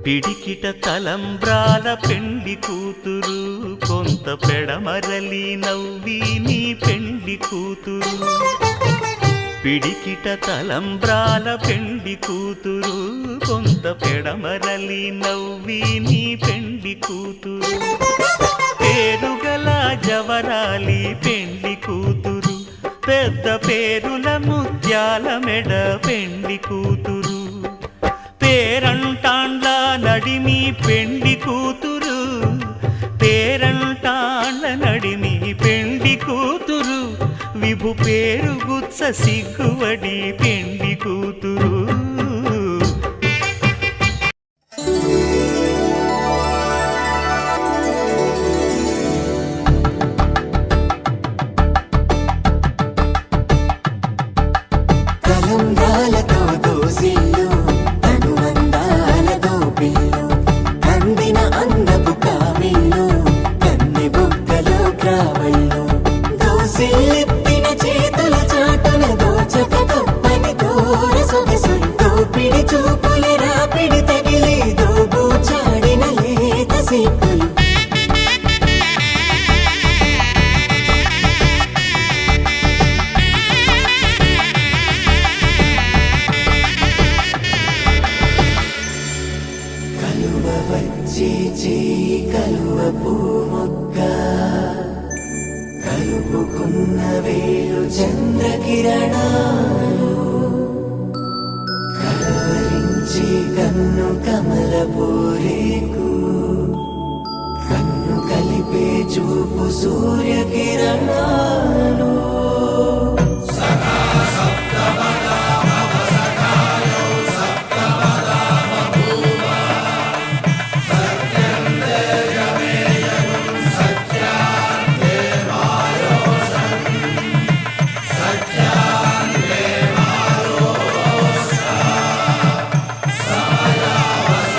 పిడికిట తలంబ్రాల పెండ్లి కూతురు, కొంత పెడమరలి నవ్వి నీ పెండ్లి కూతురు. పిడికిట తలంబ్రాల పెండ్లి కూతురు, కొంత పెడమరలి నవ్వి నీ పెండ్లి కూతురు. పేరుగల జవరాలి పెండ్లి కూతురు, పెద్ద పేరుల ముత్యాల మెడ పెండ్లి కూతురు. పేరంటాండ్ల నడిమి పెండ్లి కూతురు, పేరంటాండ్ల నడిమి పెండ్లి కూతురు. విభు పేరు గుత్స సిగ్గువడి పెండ్లి కూతురు. కలువ పూమొక్క కలుపుకున్న వేలు చంద్రకిరణాలు, కలవరించి కన్ను కమల పూరేకు, కన్ను కలిపే చూపు సూర్యకిరణాలు.